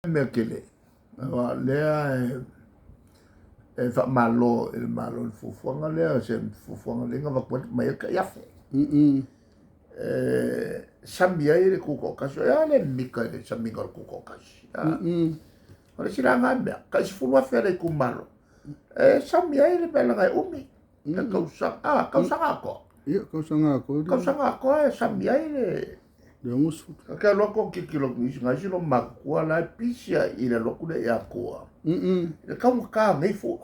mea kele. Wa lea fa malo il malo il fufuanga lea se fufuanga lenga va kwat mai ka yafe. Samia ile kuko kaso ya le mika ile saminga kuko kaso. Ora siranga mea ka sifulwa fere ku malo. Samia ile pela ngai umi. Kausanga ko. Iya, kausanga ko. Kausanga ko samia ile. Dia musu. Ka loko kikilo ngisi ngasi lo makua la pisia ile loko de ya koa. Le ka ngai fu.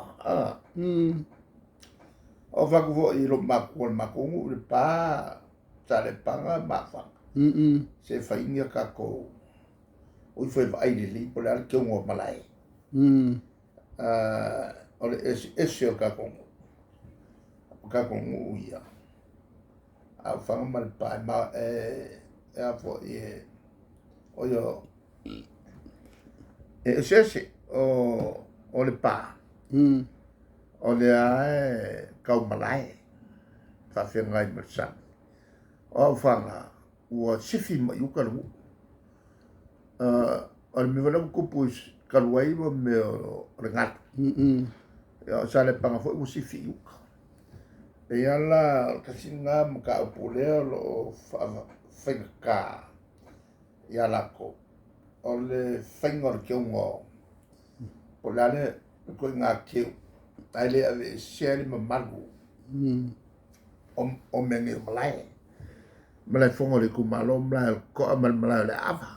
O va go i lo makua makungu le pa tale panga mafa. Se fa inga ka ko. O foi vai de li por al que un malai. O esse o ka ko. Ka ko uia. A fa mal pa ma for oyo ese o le pa o le ai kau malai fa fe ngai mersa o fanga o sifi ma yuka lu o me vela ko pus kalwai mo me rengat ya sale panga fo o sifi yuka e ala kasinga mka puleo lo whenka ia lako. O le whengor ki ungo. O lane, koe ngā keu. Tai le ave seari ma malu. O mengi o malai. Malai whongo le ku malo, malai ko a malai le awa.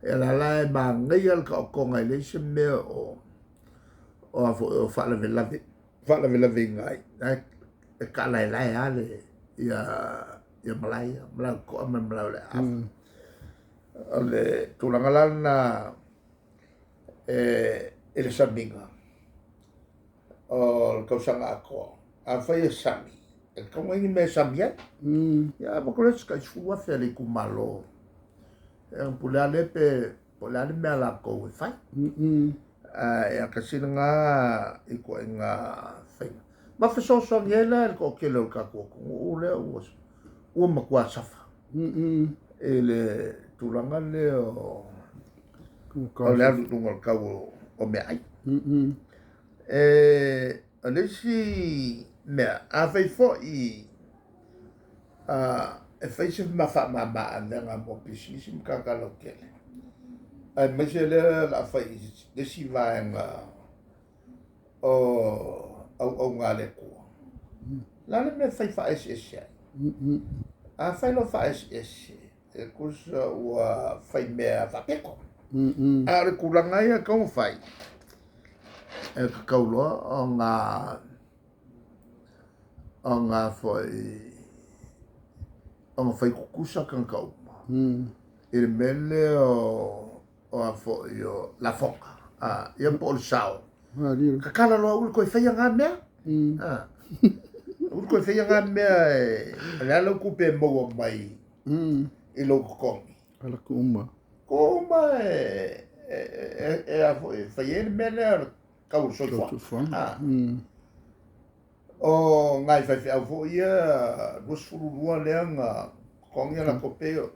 E la lai ma ngai al ka o konga i leise mea o whalawe lawe. Whalawe lawe ngai. E ka lai lai ale ia malai ko a malai le awa. O le tulangalana le saminga. O kausanga ako. A whai e sami. E kaunga ingi me sami ai. Ia makoles ka isfua fere ku malo. E pulale pe pulale mea la kou e whai. Ia kasina ngā i ko e ngā whainga. Ma whesosong yela e ko kele o kako. O lea uas. Ua makua safa. E le tulanga le o le alutunga kau o mea ai. E le si mea a whai fo i e whai se mawha mama ananga mo pisisi mkakalo kele. Ai mese le la whai le si vaenga o ngā le kua. Lale me whai wha esi ai. A whai lo wha esi. E kusa ua whai mea whapeko. A re kurangai a kau whai. E kakau loa o ngā whai kukusa kan kau. E le mele o a whai o la whoka. Ia po o sao. Kakala loa ulu koe whai a ngā mea. Ulu koe whai a ngā mea e alau kupe maua mai. I loko kongi. Ala ko uma. Ko uma a whai mele kau sotua. O ngai whai au fo ia rusfururua leanga kongi ala kopeo.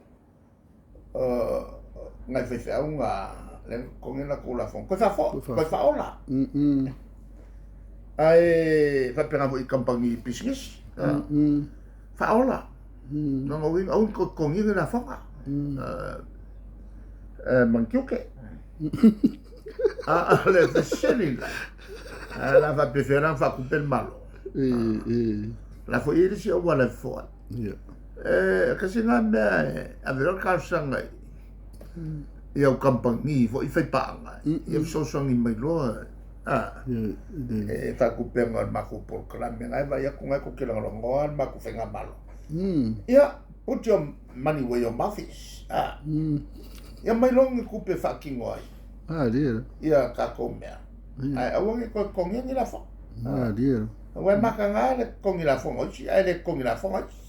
Ngai whai au ngā leanga kongi ala kula fong. Koe wha ola. Ai whapenga mo i kampangi pisingis. Wha ola. Nanga wing au ko kongi na fonga. Mankiuke. Le feseni la. La va prefera fa couper malo. La foi ele se o wala fo. Kasi nga me a vero kausanga. Ia o kampangi fo I fai paanga. Ia so songi mai lo. Fa couper mal mako por klame ngai va ia kunga ko kila ngoan mako fenga malo. Ia put your money where your mouth is. Ia mai long coupe fucking oi. Dia. Ia ka komea. Ai awangi ko kongi ni la fo. Dia. Wa makanga le kongi la fo ochi, ai le kongi la fo ochi.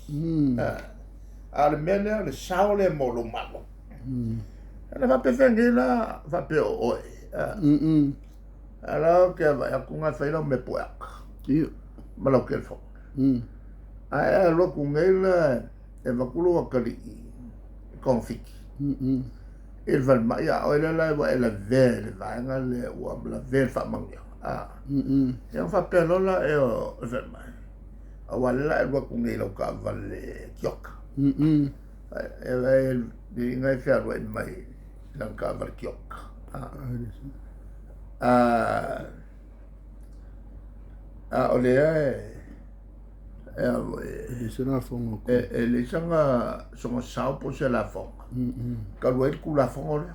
Al mena le saule mo lo malo. Ela va pe fengela, va pe oi. Alors que va kunga failo me puak. Ia. Malo ke fo. Ai lo kungela e va kulo wakali. Confik. il val mai ya o la wa la ve le va nga le wa la ve fa mang ya ya fa pelo la e o val mai a wa la wa ku ngai lo ka val le kiok e va di ngai fa wa mai la ka val kiok o le se la fonga e le sanga songa sao po se la fonga ka lo ku la fonga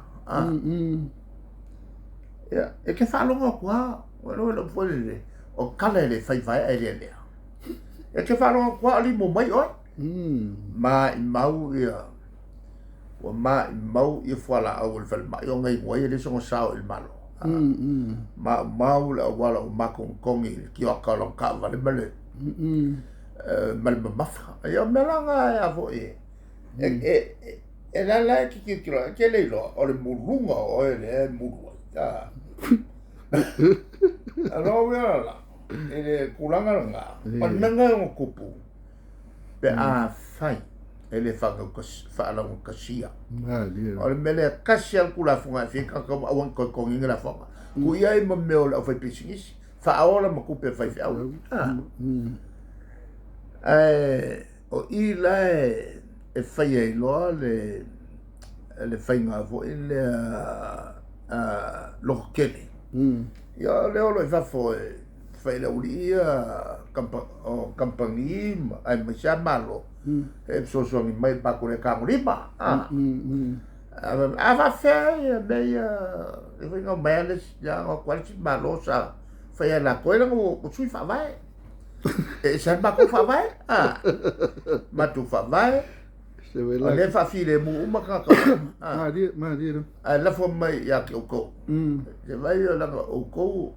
ya e ke fa lo kwa bueno lo puede le o kala le fai vai e le e ke fa lo kwa ali mo mai o mau ya o mau e fala au le fal mai o ngai mo e le songa sao il malo mau la wala o makon kongi ki o ka lo ka vale male mal mafa ya melanga ya vo e la ki ke le lo o le mulunga o le mulu ya alo ya ele kulanga nga pananga o kupu pe a fai ele fa la kasia o le mele kasia kula funga fi ka ko awan ko ngi la fonga ku ia mo meo la fa pisingis fa aola mo kupe fa fi au o i la e fai e loa le fai ngā fo i le loko kene. Ia leo lo i fafo e fai le uri ia kampangi ai mai sia malo e sosoangi mai bako le kangurima. A fa fai e mei e fai ngā maianes ia ngā kwalisi malo sa fai e la koe lango o sui fa vai. E sa bako fa vai matu fa vai o le fa file mu uma ka la fo mai ya ke o ko se vai la o ko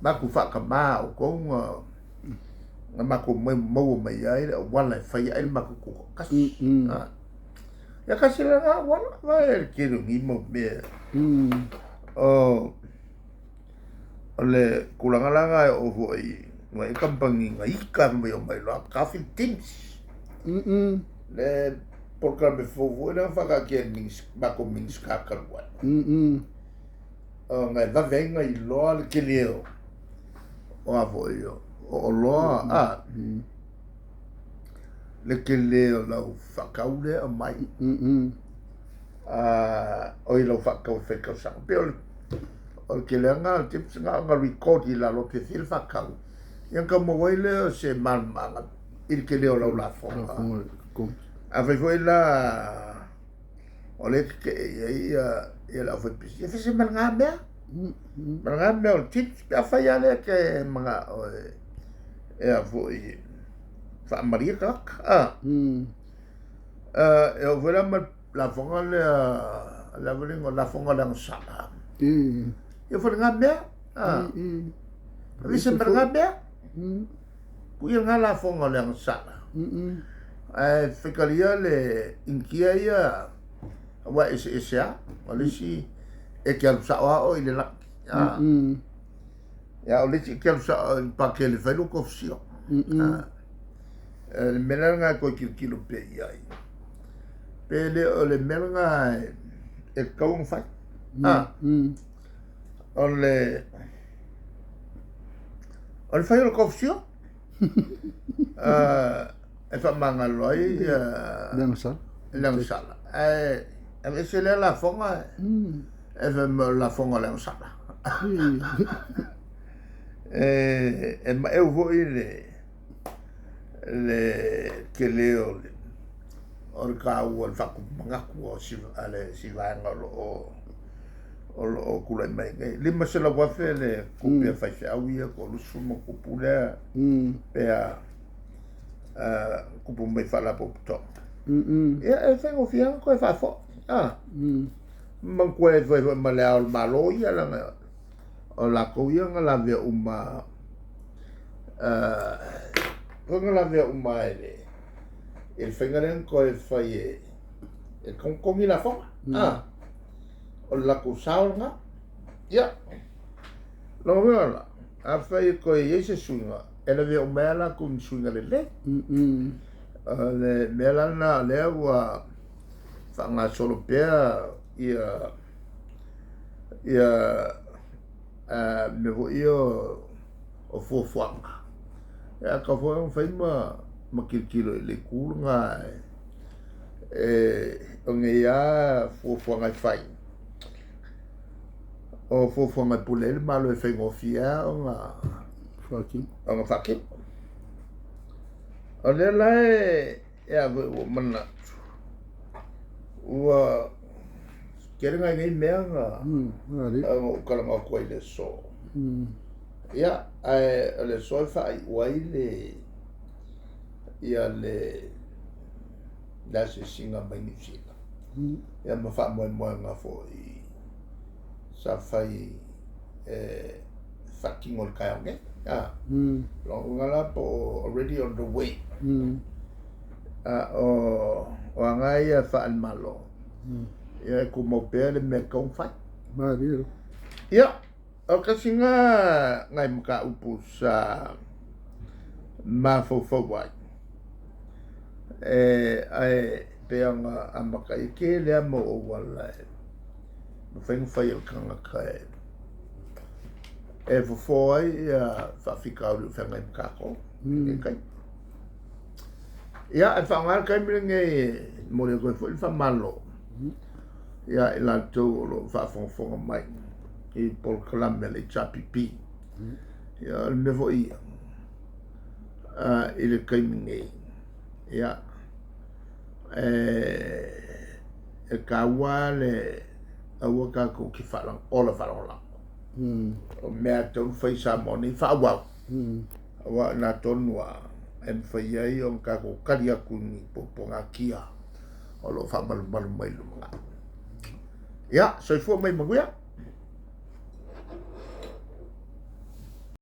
bako fa ka ma o ko nga mako mo mai ai wala fa ai mako ko kasi ya kasi la wala vai ke no mi mo me o le kulanga o vo ai ngai kampangi ngai ka me o mai lo kafi teams le porque me fo na fa ka ke nis ba ko mins ka ka wa ngai va venga i lo al ke leo o avoio o lo le ke leo la fa ka ule a mai o i lo fa ka fe ka sa pe o ke le nga tips nga record i la lo ke fil fa ka yang ka mo wele se mal mal il ke leo la fonga a foi la o le ke ia la foi pis ia se mal ngabe o tip a fa ya le ke manga e a foi fa maria kak e o vela la fonga la volingo la fonga la sala ia foi ngabe se mal ngabe kuia ngala fonga le sala fikalia le inkia ia wa esa ole si e ke al sawa o ile la ya ole si ke al sa pa ke le felo ko fsio le melanga ko kilo pe ia pe le ole melanga e kaung fa ole fa ko fsio e fa manga loi lang sala e se le la fonga e fa la fonga lang sala e ma eu vo le ke le o ka o fa ku manga ku o si ale si va ngalo o kula mai le ma se la wa fe le ku pe fa fa wi ko lu sumo ku pula pe kupu mai fala po to e tengo fian ko fa fo man ko e foi ma le al malo ia la o la ko ia la ve uma ko la ve uma ele fengaren ko e fai e con la fo o la ko sauna ya lo veo la a fai ko e se sunga ele ve uma la con sunga le le mela na le wa fa nga solo pe ia me vo o fuafuanga. Ia ka fo fai ma kilo le kulunga o nge ia fuafuanga fai. O fuafuanga pule le malo e fai ngofia o nga whaki. O le lai ia o mana ua keringa ngai mea nga o kalama kuai le so. Ia le so fai wai le ia le la se singa mai ni sila. Ia ma fa mo nga fo I sa fai fucking ol kaonge. Long ngala po already on the way. O ngai fa al malo. Ia ko mo pele me kong fai. Ia o kasi nga ngai maka upu sa mafo wai. Ai peanga amaka ike le mo o wala. Mafeng fai o kanga kai. Fo ai fa fika o fa ngai maka ko. Kai. Ia fa ngai kai menge mo le ko fa malo. Ia la to lo fa fon mai. I por kalame le chapipi. Ia me vo ia. I le kai mingi. Ia. E kawa le aua ka ko ki falang ola falang la. O mea tonu fai sa moni fa wau. Awa na tonu a em fai ai o ka ko karia kuni poponga kia. O lo fa malu mai lu mga. Ia, so I fua mai maguia.